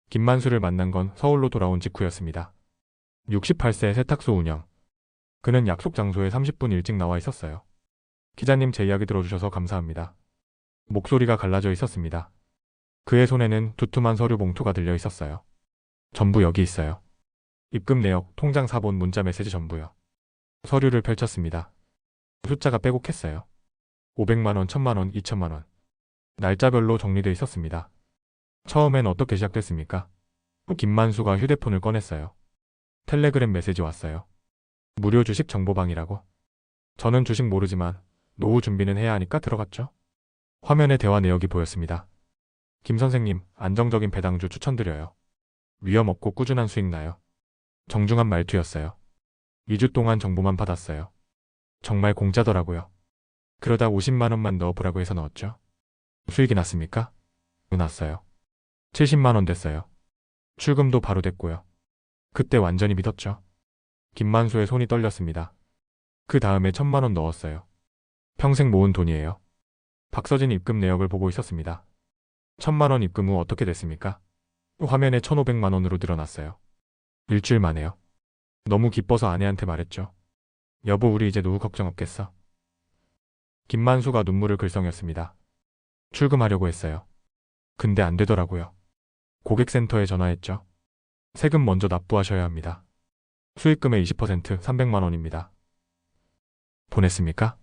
김만수를 만난 건 서울로 돌아온 직후였습니다. 68세 세탁소 운영. 그는 약속 장소에 30분 일찍 나와 있었어요. 기자님 제 이야기 들어주셔서 감사합니다. 목소리가 갈라져 있었습니다. 그의 손에는 두툼한 서류 봉투가 들려 있었어요. 전부 여기 있어요. 입금 내역, 통장 사본, 문자 메시지 전부요. 서류를 펼쳤습니다. 숫자가 빼곡했어요. 500만 원, 1000만 원, 2000만 원. 날짜별로 정리돼 있었습니다. 처음엔 어떻게 시작됐습니까? 김만수가 휴대폰을 꺼냈어요. 텔레그램 메시지 왔어요. 무료 주식 정보방이라고. 저는 주식 모르지만 노후 준비는 해야 하니까 들어갔죠. 화면에 대화 내역이 보였습니다. 김 선생님, 안정적인 배당주 추천드려요. 위험 없고 꾸준한 수익 나요. 정중한 말투였어요. 2주 동안 정보만 받았어요. 정말 공짜더라고요. 그러다 50만 원만 넣어보라고 해서 넣었죠. 수익이 났습니까? 났어요. 70만 원 됐어요. 출금도 바로 됐고요. 그때 완전히 믿었죠. 김만수의 손이 떨렸습니다. 그 다음에 1000만 원 넣었어요. 평생 모은 돈이에요. 박서진 입금 내역을 보고 있었습니다. 1000만 원 입금 후 어떻게 됐습니까? 화면에 1500만 원으로 늘어났어요. 일주일 만에요. 너무 기뻐서 아내한테 말했죠. 여보, 우리 이제 노후 걱정 없겠어? 김만수가 눈물을 글썽였습니다. 출금하려고 했어요. 근데 안 되더라고요. 고객센터에 전화했죠. 세금 먼저 납부하셔야 합니다. 수익금의 20% 300만 원입니다. 보냈습니까?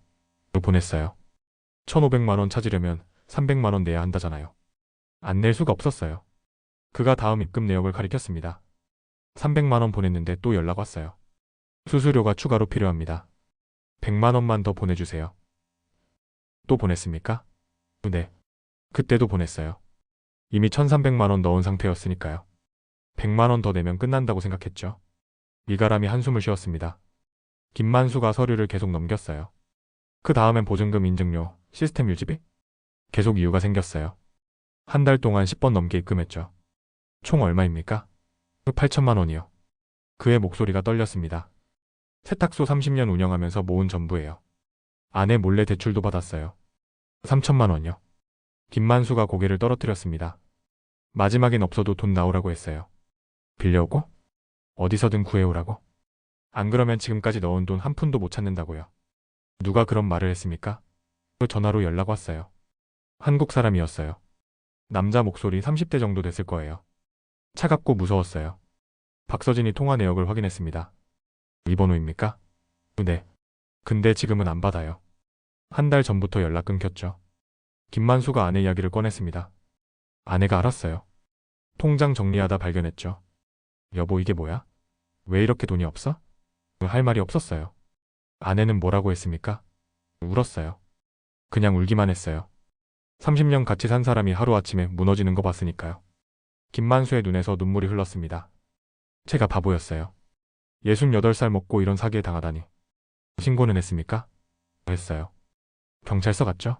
보냈어요. 1500만 원 찾으려면 300만 원 내야 한다잖아요. 안 낼 수가 없었어요. 그가 다음 입금 내역을 가리켰습니다. 300만 원 보냈는데 또 연락 왔어요. 수수료가 추가로 필요합니다. 100만 원만 더 보내주세요. 또 보냈습니까? 네. 그때도 보냈어요. 이미 1300만 원 넣은 상태였으니까요. 100만 원 더 내면 끝난다고 생각했죠. 이가람이 한숨을 쉬었습니다. 김만수가 서류를 계속 넘겼어요. 그 다음엔 보증금 인증료, 시스템 유지비? 계속 이유가 생겼어요. 한 달 동안 10번 넘게 입금했죠. 총 얼마입니까? 8천만 원이요. 그의 목소리가 떨렸습니다. 세탁소 30년 운영하면서 모은 전부예요. 아내 몰래 대출도 받았어요. 3천만 원요. 김만수가 고개를 떨어뜨렸습니다. 마지막엔 없어도 돈 나오라고 했어요. 빌려오고? 어디서든 구해오라고? 안 그러면 지금까지 넣은 돈 한 푼도 못 찾는다고요. 누가 그런 말을 했습니까? 전화로 연락 왔어요. 한국 사람이었어요. 남자 목소리 30대 정도 됐을 거예요. 차갑고 무서웠어요. 박서진이 통화 내역을 확인했습니다. 이 번호입니까? 네. 근데 지금은 안 받아요. 한 달 전부터 연락 끊겼죠. 김만수가 아내 이야기를 꺼냈습니다. 아내가 알았어요. 통장 정리하다 발견했죠. 여보, 이게 뭐야? 왜 이렇게 돈이 없어? 할 말이 없었어요. 아내는 뭐라고 했습니까? 울었어요. 그냥 울기만 했어요. 30년 같이 산 사람이 하루아침에 무너지는 거 봤으니까요. 김만수의 눈에서 눈물이 흘렀습니다. 제가 바보였어요. 68살 먹고 이런 사기에 당하다니. 신고는 했습니까? 했어요. 경찰서 갔죠?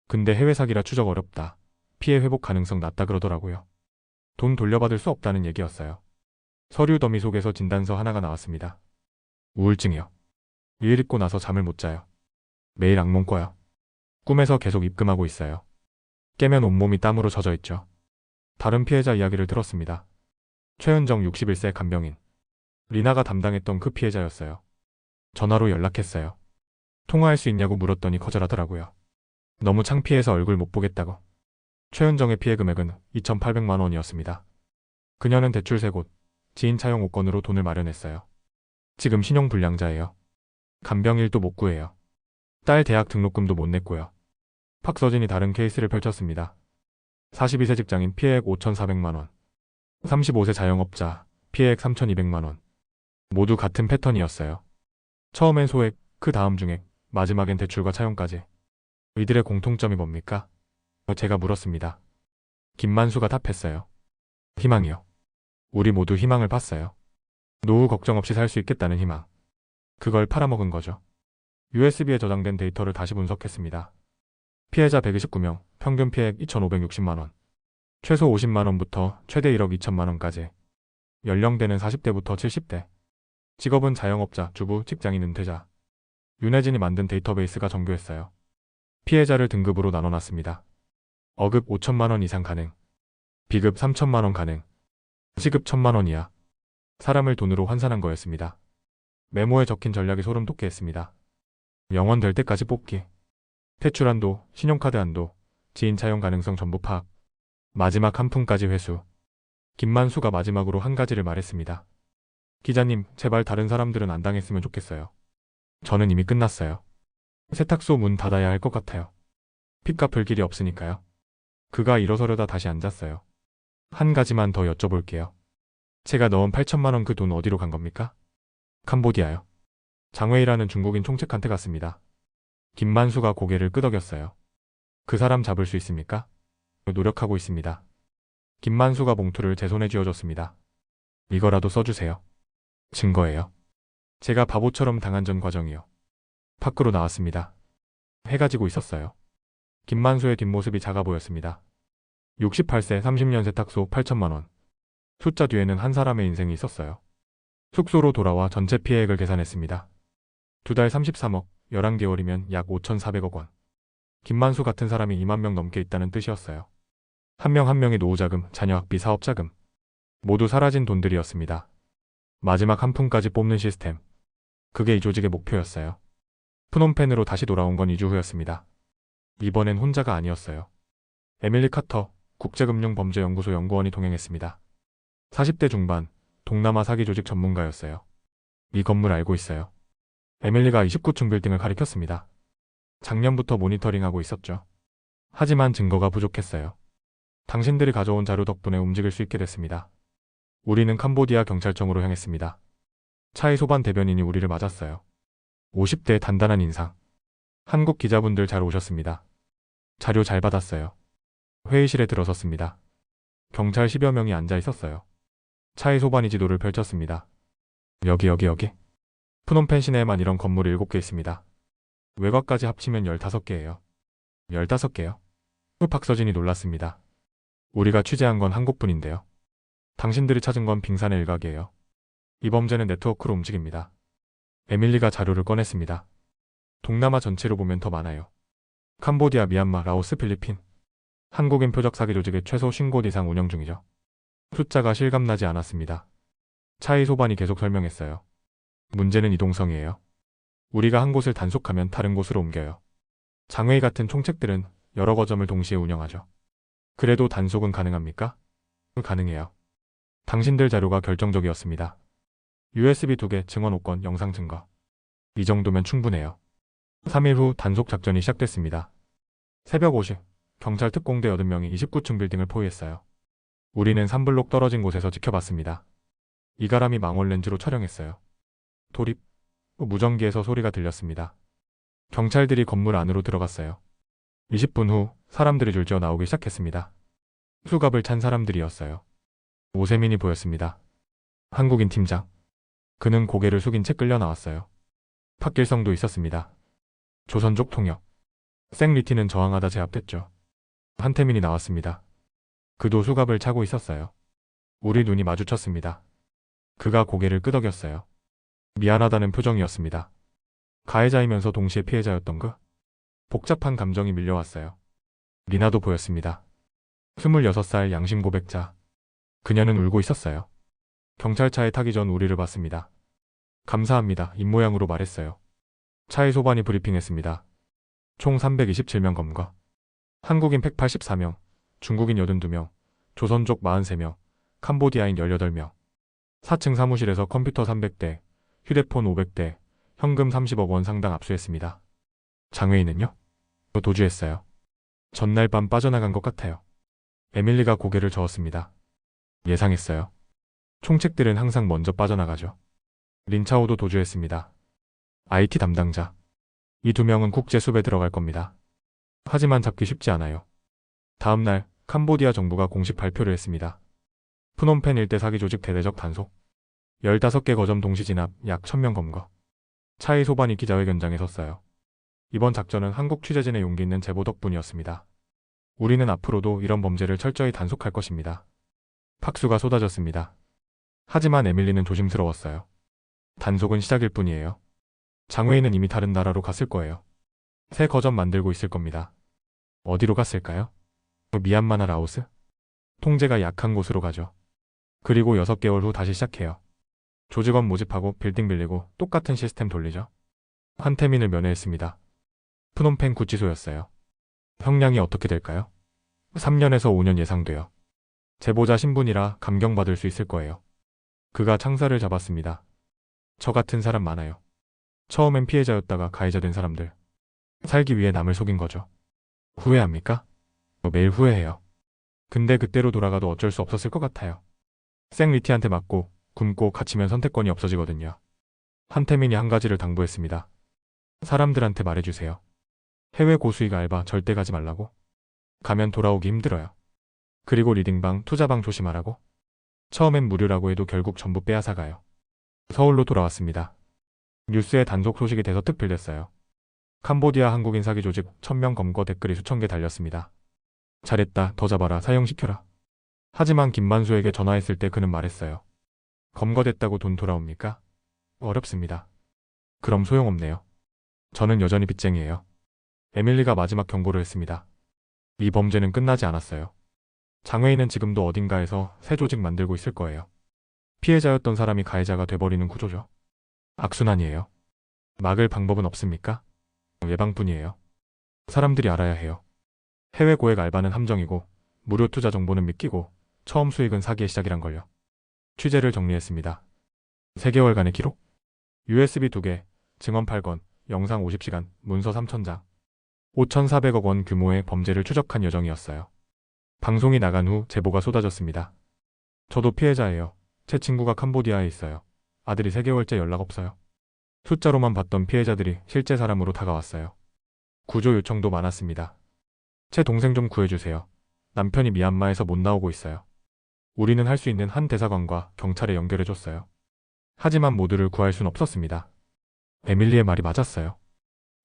근데 해외 사기라 추적 어렵다. 피해 회복 가능성 낮다 그러더라고요. 돈 돌려받을 수 없다는 얘기였어요. 서류 더미 속에서 진단서 하나가 나왔습니다. 우울증이요. 일 읽고 나서 잠을 못 자요. 매일 악몽 꿔요. 꿈에서 계속 입금하고 있어요. 깨면 온몸이 땀으로 젖어 있죠. 다른 피해자 이야기를 들었습니다. 최은정 61세 간병인. 리나가 담당했던 그 피해자였어요. 전화로 연락했어요. 통화할 수 있냐고 물었더니 거절하더라고요. 너무 창피해서 얼굴 못 보겠다고. 최은정의 피해 금액은 2,800만 원이었습니다. 그녀는 대출 3곳, 지인 차용 5건으로 돈을 마련했어요. 지금 신용불량자예요. 간병일도 못 구해요. 딸 대학 등록금도 못 냈고요. 박서진이 다른 케이스를 펼쳤습니다. 42세 직장인 피해액 5,400만 원. 35세 자영업자 피해액 3,200만 원. 모두 같은 패턴이었어요. 처음엔 소액, 그 다음 중액, 마지막엔 대출과 차용까지. 이들의 공통점이 뭡니까? 제가 물었습니다. 김만수가 답했어요. 희망이요. 우리 모두 희망을 봤어요. 노후 걱정 없이 살 수 있겠다는 희망. 그걸 팔아먹은 거죠. USB에 저장된 데이터를 다시 분석했습니다. 피해자 129명, 평균 피해액 2,560만 원. 최소 50만 원부터 최대 1억 2천만 원까지. 연령대는 40대부터 70대. 직업은 자영업자, 주부, 직장인, 은퇴자. 윤혜진이 만든 데이터베이스가 정교했어요. 피해자를 등급으로 나눠놨습니다. 어급 5천만 원 이상 가능. 비급 3천만 원 가능. 시급 1천만 원 이하. 사람을 돈으로 환산한 거였습니다. 메모에 적힌 전략이 소름 돋게 했습니다. 영원 될 때까지 뽑기. 퇴출 한도, 신용카드 한도, 지인 차용 가능성 전부 파악. 마지막 한 푼까지 회수. 김만수가 마지막으로 한 가지를 말했습니다. 기자님, 제발 다른 사람들은 안 당했으면 좋겠어요. 저는 이미 끝났어요. 세탁소 문 닫아야 할 것 같아요. 빚 갚을 길이 없으니까요. 그가 일어서려다 다시 앉았어요. 한 가지만 더 여쭤볼게요. 제가 넣은 8천만 원 그 돈 어디로 간 겁니까? 캄보디아요. 장웨이라는 중국인 총책한테 갔습니다. 김만수가 고개를 끄덕였어요. 그 사람 잡을 수 있습니까? 노력하고 있습니다. 김만수가 봉투를 제 손에 쥐어줬습니다. 이거라도 써주세요. 증거예요. 제가 바보처럼 당한 전 과정이요. 밖으로 나왔습니다. 해가 지고 있었어요. 김만수의 뒷모습이 작아 보였습니다. 68세 30년 세탁소 8천만 원. 숫자 뒤에는 한 사람의 인생이 있었어요. 숙소로 돌아와 전체 피해액을 계산했습니다. 2달 33억, 11개월이면 약 5,400억 원. 김만수 같은 사람이 2만 명 넘게 있다는 뜻이었어요. 한 명 한 명의 노후자금, 자녀 학비, 사업자금. 모두 사라진 돈들이었습니다. 마지막 한 푼까지 뽑는 시스템. 그게 이 조직의 목표였어요. 프놈펜으로 다시 돌아온 건 2주 후였습니다. 이번엔 혼자가 아니었어요. 에밀리 카터, 국제금융범죄연구소 연구원이 동행했습니다. 40대 중반, 동남아 사기 조직 전문가였어요. 이 건물 알고 있어요. 에밀리가 29층 빌딩을 가리켰습니다. 작년부터 모니터링하고 있었죠. 하지만 증거가 부족했어요. 당신들이 가져온 자료 덕분에 움직일 수 있게 됐습니다. 우리는 캄보디아 경찰청으로 향했습니다. 차이소반 대변인이 우리를 맞았어요. 50대의 단단한 인상. 한국 기자분들 잘 오셨습니다. 자료 잘 받았어요. 회의실에 들어섰습니다. 경찰 10여 명이 앉아 있었어요. 차이소반이 지도를 펼쳤습니다. 여기. 프놈펜 시내에만 이런 건물이 7개 있습니다. 외곽까지 합치면 15개예요. 15개요? 박서진이 놀랐습니다. 우리가 취재한 건 한 곳뿐인데요. 당신들이 찾은 건 빙산의 일각이에요. 이 범죄는 네트워크로 움직입니다. 에밀리가 자료를 꺼냈습니다. 동남아 전체로 보면 더 많아요. 캄보디아, 미얀마, 라오스, 필리핀. 한국인 표적 사기 조직의 최소 50곳 이상 운영 중이죠. 숫자가 실감나지 않았습니다. 차이 소반이 계속 설명했어요. 문제는 이동성이에요. 우리가 한 곳을 단속하면 다른 곳으로 옮겨요. 장웨이 같은 총책들은 여러 거점을 동시에 운영하죠. 그래도 단속은 가능합니까? 가능해요. 당신들 자료가 결정적이었습니다. USB 2개, 증언 5건, 영상 증거. 이 정도면 충분해요. 3일 후 단속 작전이 시작됐습니다. 새벽 5시, 경찰 특공대 80명이 29층 빌딩을 포위했어요. 우리는 3블록 떨어진 곳에서 지켜봤습니다. 이가람이 망원 렌즈로 촬영했어요. 돌입, 무전기에서 소리가 들렸습니다. 경찰들이 건물 안으로 들어갔어요. 20분 후 사람들이 줄지어 나오기 시작했습니다. 수갑을 찬 사람들이었어요. 오세민이 보였습니다. 한국인 팀장. 그는 고개를 숙인 채 끌려 나왔어요. 팍길성도 있었습니다. 조선족 통역. 생리티는 저항하다 제압됐죠. 한태민이 나왔습니다. 그도 수갑을 차고 있었어요. 우리 눈이 마주쳤습니다. 그가 고개를 끄덕였어요. 미안하다는 표정이었습니다. 가해자이면서 동시에 피해자였던 그 복잡한 감정이 밀려왔어요. 리나도 보였습니다. 26살 양심 고백자. 그녀는 울고 있었어요. 경찰차에 타기 전 우리를 봤습니다. 감사합니다. 입모양으로 말했어요. 차의 소반이 브리핑했습니다. 총 327명 검거. 한국인 184명, 중국인 82명, 조선족 43명, 캄보디아인 18명. 4층 사무실에서 컴퓨터 300대, 휴대폰 500대, 현금 30억 원 상당 압수했습니다. 장외인은요? 도주했어요. 전날 밤 빠져나간 것 같아요. 에밀리가 고개를 저었습니다. 예상했어요. 총책들은 항상 먼저 빠져나가죠. 린차오도 도주했습니다. IT 담당자. 이 2명은 국제수배 들어갈 겁니다. 하지만 잡기 쉽지 않아요. 다음 날 캄보디아 정부가 공식 발표를 했습니다. 프놈펜 일대 사기 조직 대대적 단속. 15개 거점 동시 진압, 약 1000명 검거. 차이 소반이 기자회견장에 섰어요. 이번 작전은 한국 취재진의 용기 있는 제보 덕분이었습니다. 우리는 앞으로도 이런 범죄를 철저히 단속할 것입니다. 박수가 쏟아졌습니다. 하지만 에밀리는 조심스러웠어요. 단속은 시작일 뿐이에요. 장웨이는 이미 다른 나라로 갔을 거예요. 새 거점 만들고 있을 겁니다. 어디로 갔을까요? 미얀마나 라오스? 통제가 약한 곳으로 가죠. 그리고 6개월 후 다시 시작해요. 조직원 모집하고 빌딩 빌리고 똑같은 시스템 돌리죠. 한태민을 면회했습니다. 프놈펜 구치소였어요. 형량이 어떻게 될까요? 3년에서 5년 예상돼요. 제보자 신분이라 감경받을 수 있을 거예요. 그가 창사를 잡았습니다. 저 같은 사람 많아요. 처음엔 피해자였다가 가해자 된 사람들. 살기 위해 남을 속인 거죠. 후회합니까? 매일 후회해요. 근데 그때로 돌아가도 어쩔 수 없었을 것 같아요. 생리티한테 맞고 굶고 갇히면 선택권이 없어지거든요. 한태민이 한 가지를 당부했습니다. 사람들한테 말해주세요. 해외 고수익 알바 절대 가지 말라고. 가면 돌아오기 힘들어요. 그리고 리딩방, 투자방 조심하라고. 처음엔 무료라고 해도 결국 전부 빼앗아가요. 서울로 돌아왔습니다. 뉴스에 단속 소식이 돼서 특필됐어요. 캄보디아 한국인 사기 조직 1000명 검거 댓글이 수천 개 달렸습니다. 잘했다, 더 잡아라, 사형시켜라. 하지만 김만수에게 전화했을 때 그는 말했어요. 검거됐다고 돈 돌아옵니까? 어렵습니다. 그럼 소용없네요. 저는 여전히 빚쟁이에요. 에밀리가 마지막 경고를 했습니다. 이 범죄는 끝나지 않았어요. 장웨이는 지금도 어딘가에서 새 조직 만들고 있을 거예요. 피해자였던 사람이 가해자가 돼버리는 구조죠. 악순환이에요. 막을 방법은 없습니까? 예방뿐이에요. 사람들이 알아야 해요. 해외 고액 알바는 함정이고 무료 투자 정보는 믿기고 처음 수익은 사기의 시작이란 걸요. 취재를 정리했습니다. 3개월간의 기록? USB 2개, 증언 8건, 영상 50시간, 문서 3000장. 5,400억 원 규모의 범죄를 추적한 여정이었어요. 방송이 나간 후 제보가 쏟아졌습니다. 저도 피해자예요. 제 친구가 캄보디아에 있어요. 아들이 3개월째 연락 없어요. 숫자로만 봤던 피해자들이 실제 사람으로 다가왔어요. 구조 요청도 많았습니다. 제 동생 좀 구해주세요. 남편이 미얀마에서 못 나오고 있어요. 우리는 할 수 있는 한 대사관과 경찰에 연결해줬어요. 하지만 모두를 구할 순 없었습니다. 에밀리의 말이 맞았어요.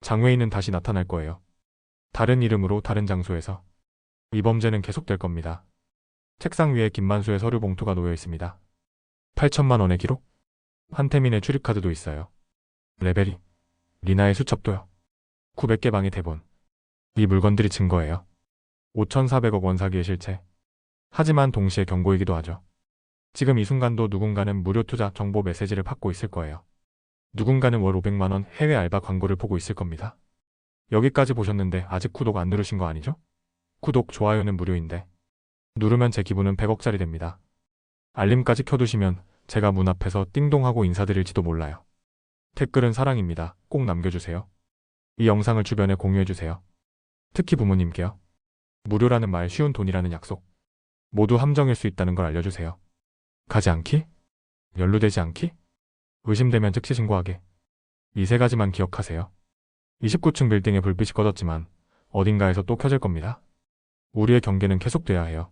장웨이는 다시 나타날 거예요. 다른 이름으로 다른 장소에서. 이 범죄는 계속될 겁니다. 책상 위에 김만수의 서류 봉투가 놓여 있습니다. 8천만 원의 기록? 한태민의 출입카드도 있어요. 레벨이. 리나의 수첩도요. 900개 방의 대본. 이 물건들이 증거예요. 5,400억 원 사기의 실체. 하지만 동시에 경고이기도 하죠. 지금 이 순간도 누군가는 무료 투자 정보 메시지를 받고 있을 거예요. 누군가는 월 500만 원 해외 알바 광고를 보고 있을 겁니다. 여기까지 보셨는데 아직 구독 안 누르신 거 아니죠? 구독, 좋아요는 무료인데 누르면 제 기분은 100억짜리 됩니다. 알림까지 켜두시면 제가 문 앞에서 띵동하고 인사드릴지도 몰라요. 댓글은 사랑입니다. 꼭 남겨주세요. 이 영상을 주변에 공유해주세요. 특히 부모님께요. 무료라는 말, 쉬운 돈이라는 약속. 모두 함정일 수 있다는 걸 알려주세요. 가지 않기? 연루되지 않기? 의심되면 즉시 신고하게. 이 3가지만 기억하세요. 29층 빌딩의 불빛이 꺼졌지만 어딘가에서 또 켜질 겁니다. 우리의 경계는 계속돼야 해요.